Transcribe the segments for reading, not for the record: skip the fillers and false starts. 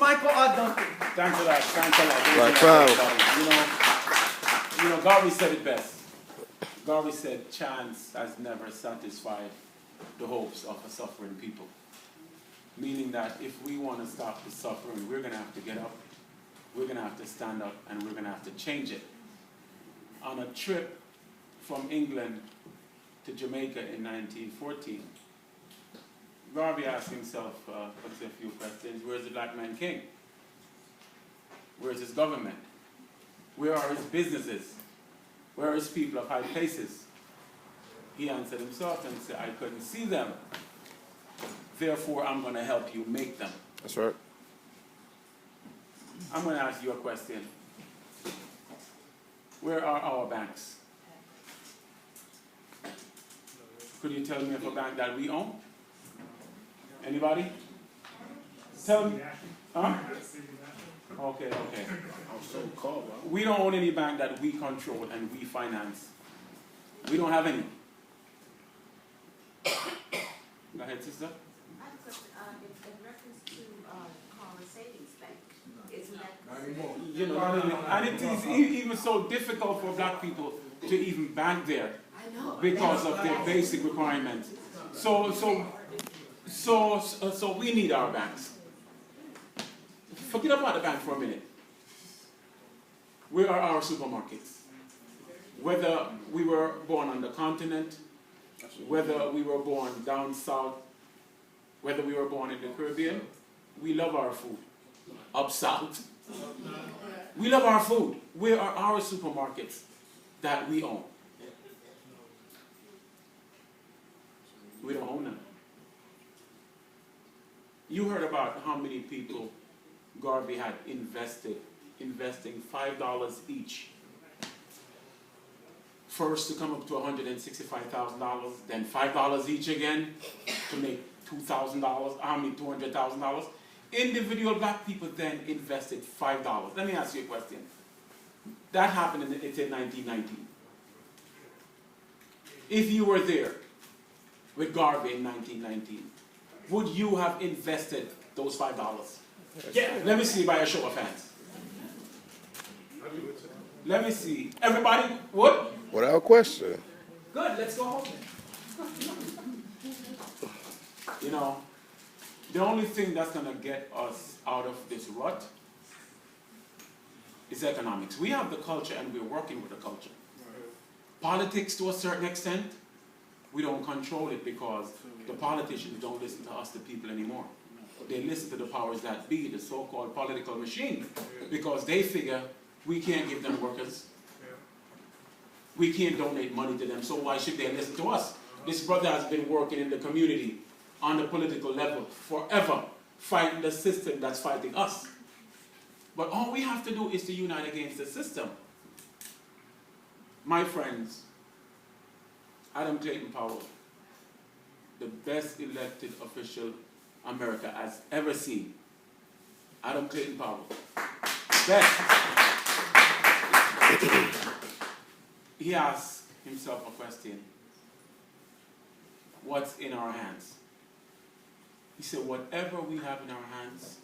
Michael R. Duncan. Thanks a lot. Thanks a lot. Right, Garvey said it best. Garvey said, chance has never satisfied the hopes of a suffering people. Meaning that if we want to stop the suffering, we're going to have to get up, we're going to have to stand up, and we're going to have to change it. On a trip from England to Jamaica in 1914, Garvey asked himself, let's say a few questions. Where's the black man king? Where's his government? Where are his businesses? Where are his people of high places? He answered himself and said, I couldn't see them. Therefore, I'm going to help you make them. That's right. I'm going to ask you a question. Where are our banks? Could you tell me of a bank that we own? Anybody? Tell me. Huh? Okay. We don't own any bank that we control and we finance. We don't have any. Go ahead, sister. I have a question. In reference to Common Savings Bank, isn't that? And it is even so difficult for black people to even bank there because of their basic requirements. So we need our banks. Forget about the bank for a minute. Where are our supermarkets? Whether we were born on the continent, whether we were born down south, whether we were born in the Caribbean, we love our food. Up south, we love our food. Where are our supermarkets that we own? We don't own them. You heard about how many people Garvey had investing $5 each. First to come up to $165,000, then $5 each again to make $2,000, $200,000. Individual black people then invested $5. Let me ask you a question. That happened in 1919. If you were there with Garvey in 1919, would you have invested those $5? Yeah. Let me see by a show of hands. Let me see. Everybody would? Without question. Good, let's go home. The only thing that's going to get us out of this rut is economics. We have the culture and we're working with the culture. Politics, to a certain extent, we don't control it because the politicians don't listen to us, the people, anymore. They listen to the powers that be, the so-called political machine, because they figure we can't give them workers. We can't donate money to them, so why should they listen to us? This brother has been working in the community on the political level forever, fighting the system that's fighting us. But all we have to do is to unite against the system. My friends, Adam Clayton Powell, the best elected official America has ever seen. Adam Clayton Powell. Best. He asked himself a question. What's in our hands? He said, whatever we have in our hands,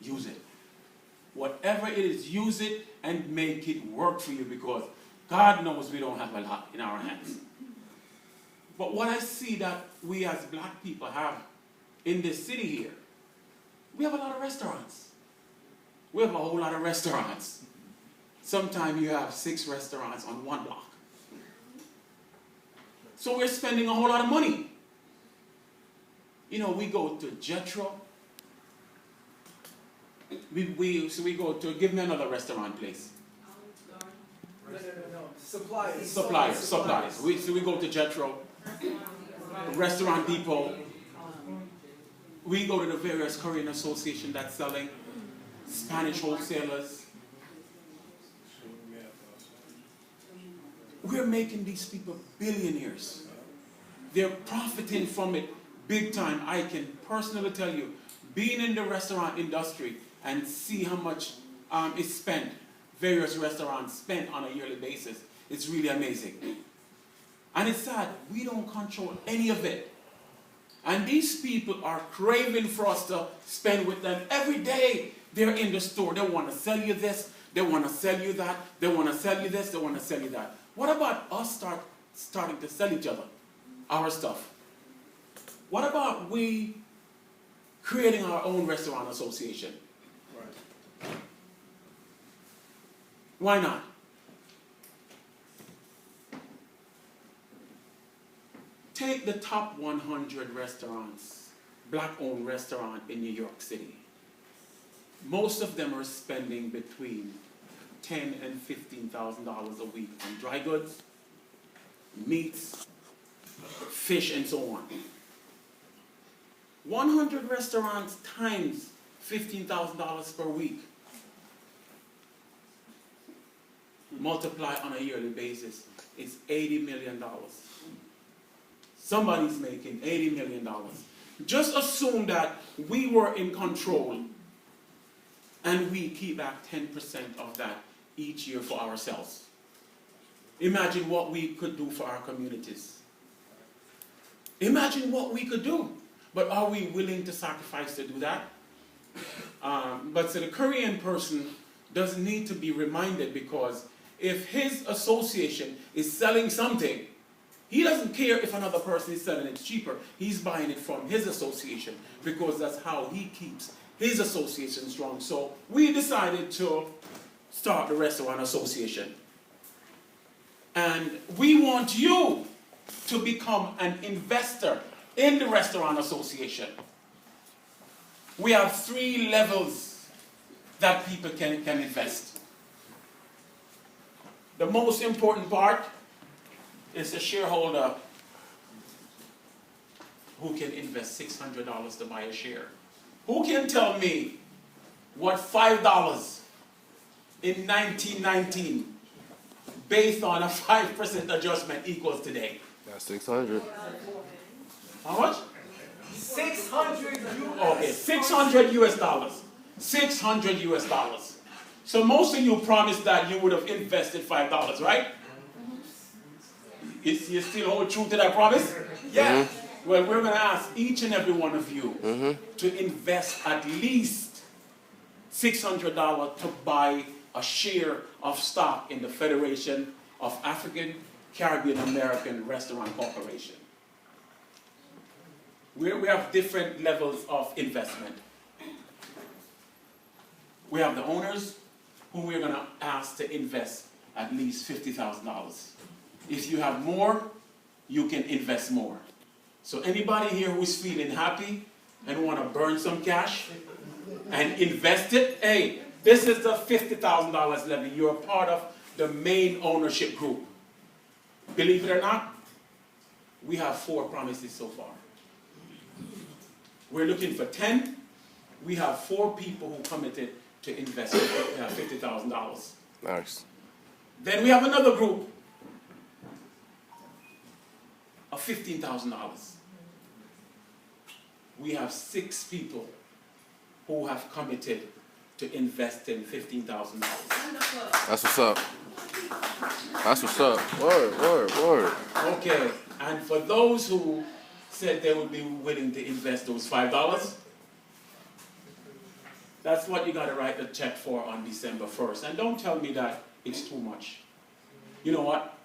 use it. Whatever it is, use it and make it work for you, because God knows we don't have a lot in our hands. But what I see that we as black people have in this city here, we have a lot of restaurants. We have a whole lot of restaurants. Sometimes you have 6 restaurants on one block. So we're spending a whole lot of money. We go to Jetro. We go to, give me another restaurant place. No. Suppliers. Suppliers. We go to Jetro, Restaurant Depot. We go to the various Korean associations that's selling, Spanish wholesalers. We're making these people billionaires. They're profiting from it big time. I can personally tell you, being in the restaurant industry and see how much is spent, various restaurants spend on a yearly basis, it's really amazing. And it's sad, we don't control any of it. And these people are craving for us to spend with them every day. They're in the store. They want to sell you this. They want to sell you that. They want to sell you this. They want to sell you that. What about us starting to sell each other our stuff? What about we creating our own restaurant association? Right. Why not? Take the top 100 restaurants, black-owned restaurant in New York City. Most of them are spending between $10,000 and $15,000 a week on dry goods, meats, fish, and so on. 100 restaurants times $15,000 per week. Multiply on a yearly basis, it's $80 million. Somebody's making $80 million. Just assume that we were in control and we keep back 10% of that each year for ourselves. Imagine what we could do for our communities. Imagine what we could do. But are we willing to sacrifice to do that? But so the Korean person doesn't need to be reminded, because if his association is selling something, he doesn't care if another person is selling it cheaper. He's buying it from his association, because that's how he keeps his association strong. So we decided to start the Restaurant Association. And we want you to become an investor in the Restaurant Association. We have 3 levels that people can invest. The most important part is a shareholder who can invest $600 to buy a share. Who can tell me what $5 in 1919, based on a 5% adjustment, equals today? That's 600. How much? 600 Okay, 600 US dollars. 600 US dollars. So most of you promised that you would have invested $5, right? You still hold true to that promise? Yeah. Well, we're going to ask each and every one of you to invest at least $600 to buy a share of stock in the Federation of African Caribbean American Restaurant Corporation. We have different levels of investment. We have the owners, who we're going to ask to invest at least $50,000. If you have more, you can invest more. So anybody here who's feeling happy and want to burn some cash and invest it, hey, this is the $50,000 level. You're part of the main ownership group. Believe it or not, we have 4 promises so far. We're looking for 10. We have 4 people who committed to invest $50,000. Nice. Then we have another group of $15,000. We have 6 people who have committed to invest in $15,000. That's what's up. That's what's up. Word. Okay, and for those who said they would be willing to invest those $5, that's what you got to write the check for on December 1st. And don't tell me that it's too much. You know what?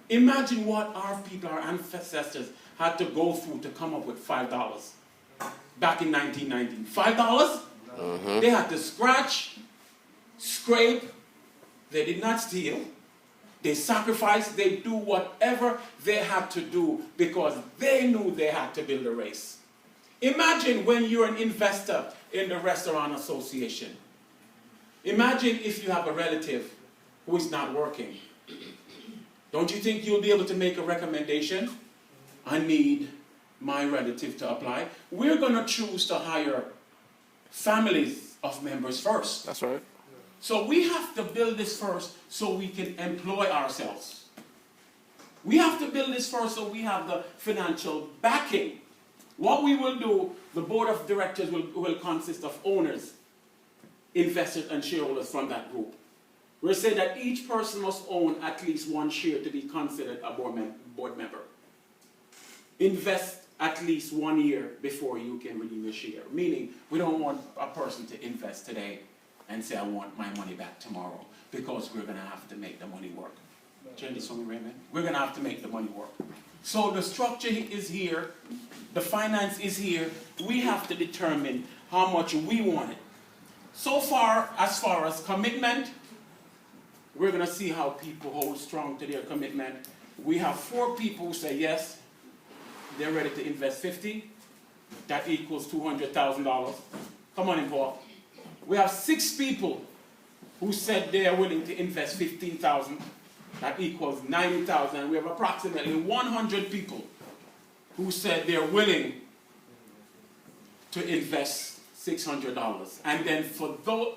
Imagine what our people, our ancestors, had to go through to come up with $5 back in 1919. $5? They had to scratch, scrape. They did not steal. They sacrificed. They do whatever they had to do because they knew they had to build a race. Imagine when you're an investor in the Restaurant Association. Imagine if you have a relative who is not working. Don't you think you'll be able to make a recommendation? I need my relative to apply. We're going to choose to hire families of members first. That's right. So we have to build this first so we can employ ourselves. We have to build this first so we have the financial backing. What we will do, the board of directors will consist of owners, investors, and shareholders from that group. We're saying that each person must own at least 1 share to be considered a board member. Invest at least 1 year before you can redeem your share. Meaning, we don't want a person to invest today and say, I want my money back tomorrow, because we're going to have to make the money work. Do you understand, Raymond? We're going to have to make the money work. So the structure is here, the finance is here. We have to determine how much we want it. So far as commitment, we're going to see how people hold strong to their commitment. We have 4 people who say yes, they're ready to invest 50. That equals $200,000. Come on in, Paul. We have 6 people who said they are willing to invest $15,000. That equals $90,000. And we have approximately 100 people who said they're willing to invest $600. And then for those,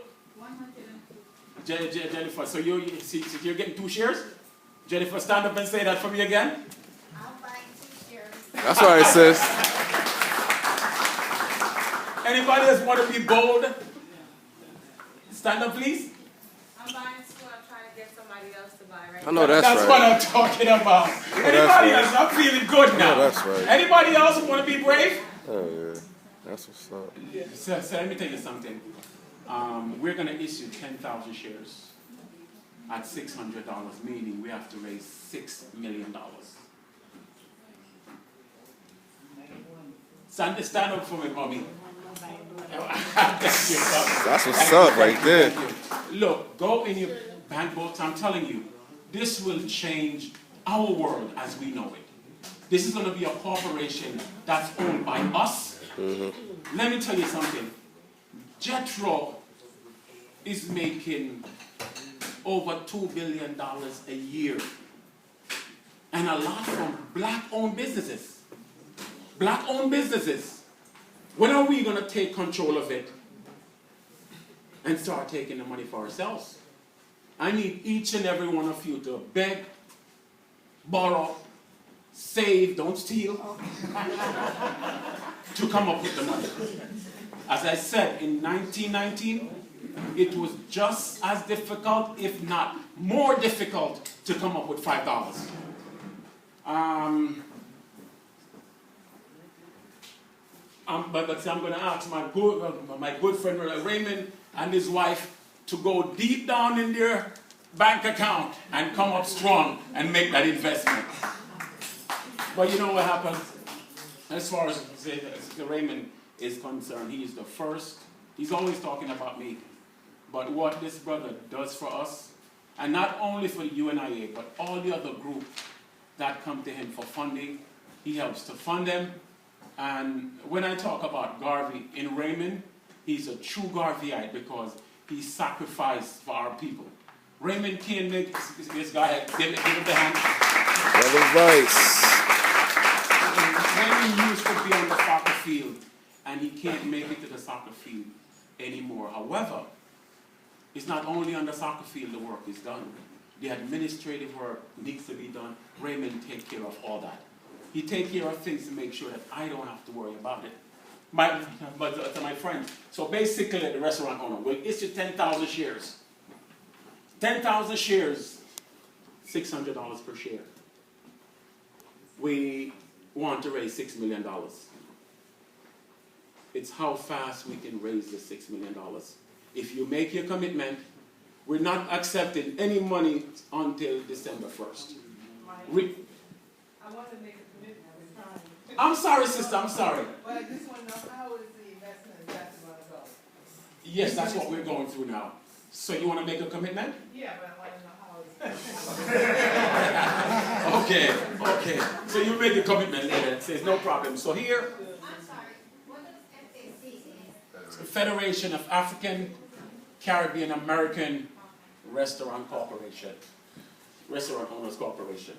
Jennifer, so you're getting 2 shares? Jennifer, stand up and say that for me again. I'll buy 2 shares. That's right, sis. Anybody else want to be bold? Stand up, please. I'm buying 2. I'm trying to get somebody else to buy, right? I know that's That's right. what I'm talking about. Anybody else? I'm feeling good now. That's right. Anybody else want to be brave? Oh, yeah. That's what's up. So let me tell you something. We're going to issue 10,000 shares at $600, meaning we have to raise $6 million. Stand up for me, mommy. That's what's up right there. Look, go in your bank books. I'm telling you, this will change our world as we know it. This is going to be a corporation that's owned by us. Let me tell you something. Jethro is making over $2 billion a year. And a lot from black-owned businesses. Black-owned businesses. When are we going to take control of it and start taking the money for ourselves? I need each and every one of you to beg, borrow, save, don't steal, to come up with the money. As I said, in 1919, it was just as difficult, if not more difficult, to come up with $5. But I'm going to ask my good friend Raymond and his wife to go deep down in their bank account and come up strong and make that investment. But you know what happens? As far as Raymond is concerned, he is the first. He's always talking about me. But what this brother does for us, and not only for the UNIA, but all the other groups that come to him for funding, he helps to fund them. And when I talk about Garvey in Raymond, he's a true Garveyite because he sacrificed for our people. Raymond can't make this guy, give him the hand. Brother Vice. Raymond used to be on the soccer field, and he can't make it to the soccer field anymore. However, it's not only on the soccer field the work is done. The administrative work needs to be done. Raymond takes care of all that. He takes care of things to make sure that I don't have to worry about it. But to my friends, so basically the restaurant owner will issue 10,000 shares. 10,000 shares, $600 per share. We want to raise $6 million. It's how fast we can raise the $6 million. If you make your commitment, we're not accepting any money until December 1st. I want to make a commitment. I'm sorry, sister, I'm sorry. But I just want to know, how is the investment exactly going to go? Yes, that's what we're going through now. So you want to make a commitment? Yeah, but I want to know how it's Okay. So you make a commitment later. It says no problem. So here, I'm sorry, what does FAC stand? Federation of African Caribbean American Restaurant Corporation. Restaurant Owners Corporation.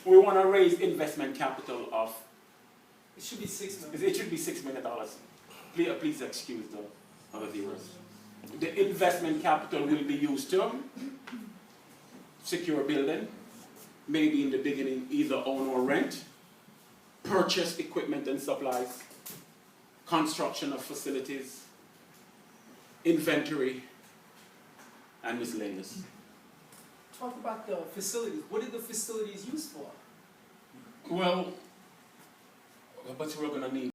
We want to raise investment capital of, It should be $6 million. it should be $6 million. Please excuse the other viewers. The investment capital will be used to secure a building, maybe in the beginning either own or rent, purchase equipment and supplies, construction of facilities, inventory, and miscellaneous. Talk about the facilities. What are the facilities used for? Well, but we're gonna need